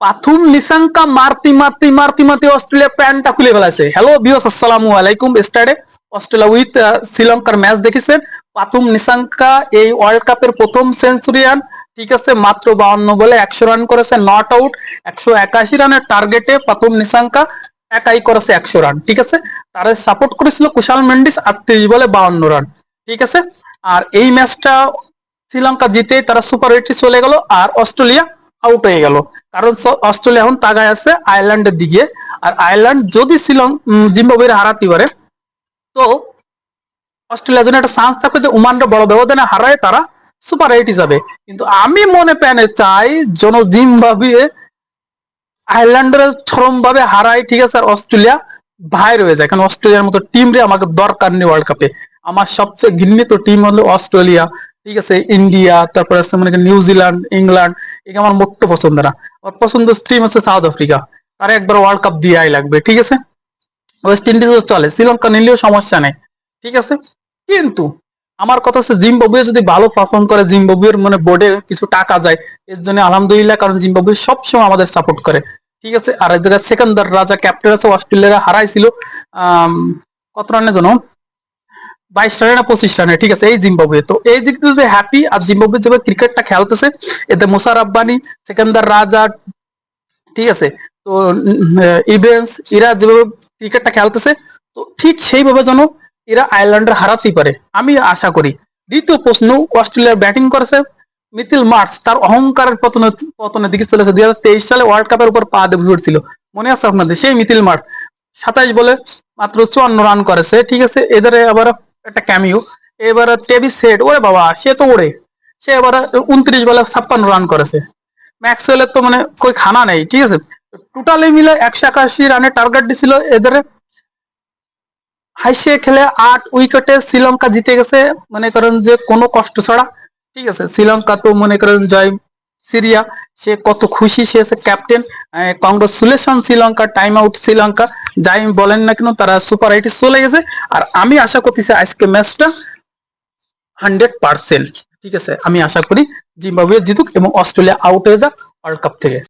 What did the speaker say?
Pathum Nissanka মারতি Australia প্যান্টটা খুলে ফেলাছে। Hello viewers, আসসালামু আলাইকুম। স্টার্টে অস্ট্রেলিয়া উইথ শ্রীলঙ্কার ম্যাচ দেখেছেন। পাথুম নিশাঙ্কা এই ওয়ার্ল্ড কাপের প্রথম সেঞ্চুরিয়ান। ঠিক আছে, মাত্র 52 বলে 100 রান করেছে, নট আউট। 181 রানের টার্গেটে পাথুম নিশাঙ্কা একাই করেছে 100 রান। ঠিক আছে, তারা সাপোর্ট করেছিল কুশাল মেন্ডিস 38 বলে 52 রান। ঠিক আছে, আর এই ম্যাচটা শ্রীলঙ্কা জিতে তারা সুপার এইটে চলে গেল, আর অস্ট্রেলিয়া আউট হয়ে গেল। কারণ অস্ট্রেলিয়া এখন তাগায় আছে আয়ারল্যান্ডের দিকে। আর আয়ারল্যান্ড যদি জিম্বাবুয়ের হারাতে পারে, তো অস্ট্রেলিয়ার জন্য একটা চান্স থাকবে যে ওমানরা বড় ব্যবধানে হারায় তারা সুপার এইটে যাবে। কিন্তু আমি মনে প্যানে চাই যেন জিম্বাবুয়ে আয়ারল্যান্ডের চরম ভাবে হারায়। ঠিক আছে, আর অস্ট্রেলিয়া ভাই রয়ে যায়, কারণ অস্ট্রেলিয়ার মতো টিম রে আমাকে দরকার নেই ওয়ার্ল্ড কাপে। আমার সবচেয়ে ঘৃণিত টিম হলো অস্ট্রেলিয়া। ঠিক আছে, ইন্ডিয়া, তারপরে আছে মনে করেন নিউজিল্যান্ড, ইংল্যান্ড, এগুলো আমার মোট্ট পছন্দ না। আমার পছন্দের টিম হচ্ছে সাউথ আফ্রিকা। তারা একবার ওয়ার্ল্ড কাপ দিয়াই লাগবে। ঠিক আছে, ওয়েস্ট ইন্ডিজও চলে, শ্রীলঙ্কা নিলেও সমস্যা নেই। ঠিক আছে, কিন্তু আমার কথা হচ্ছে জিম্বাবুয়ে যদি ভালো পারফর্ম করে, জিম্বাবুয়ের মানে বোর্ডে কিছু টাকা যায়, এর জন্য আলহামদুলিল্লাহ, কারণ জিম্বাবুয়ে সবসময় আমাদের সাপোর্ট করে। ঠিক আছে, আর এক জায়গায় সেকেন্দার রাজা ক্যাপ্টেন আছে, অস্ট্রেলিয়া হারাইছিল কত রানের জন্য, 22 রানে না 25 রানে। ঠিক আছে, এই জিম্বাবুয়ে তো এই দিক থেকে হ্যাপি। আর জিম্বাবুয়ে যেভাবে ক্রিকেটটা খেলতেছে, এতে মুশার আব্বানি, সেকেন্দার রাজা, ঠিক আছে, তো ইভেন্স, এরা যেভাবে ক্রিকেটটা খেলতেছে, তো ঠিক সেইভাবে যেন এরা আয়ারল্যান্ডের হারাতেই পারে আমি আশা করি। দ্বিতীয় প্রশ্ন, অস্ট্রেলিয়া ব্যাটিং করেছে মিথিল মার্স, তার অহংকারের পতনের দিকে চলেছে। 2023 সালে ওয়ার্ল্ড কাপের উপর পা দিয়ে উঠছিল, মনে আছে আপনাদের? সেই মিথিল মার্স 27 বলে মাত্র 54 রান করেছে। ঠিক আছে, এদের আবার একটা ক্যামিও, এবার টেভিস হেড, ওরে বাবা সে তো ওড়ে, সে এবার 29 বলে 56 রান করেছে। ম্যাক্সওয়েলের তো মানে কই খানা নেই। ঠিক আছে, টোটালি মিলে 181 রানের টার্গেট দিছিল এদের। হাইসে খেলে 8 উইকেটে শ্রীলঙ্কা জিতে গেছে, মনে করেন যে কোনো কষ্ট ছাড়া। ঠিক আছে, শ্রীলঙ্কা তো মনে করেন জয় সিরিয়া, সে কত খুশি, সে আছে captain. Congratulation Sri Lanka, time out Sri Lanka, যাই বলেন না কেন, তারা সুপার এইটে চলে গেছে। আর আমি আশা করতেছি আজকে ম্যাচটা 100%। ঠিক আছে, আমি আশা করি জিম্বাবুয়ে জিতুক এবং অস্ট্রেলিয়া আউট হয়ে যাক ওয়ার্ল্ড কাপ থেকে।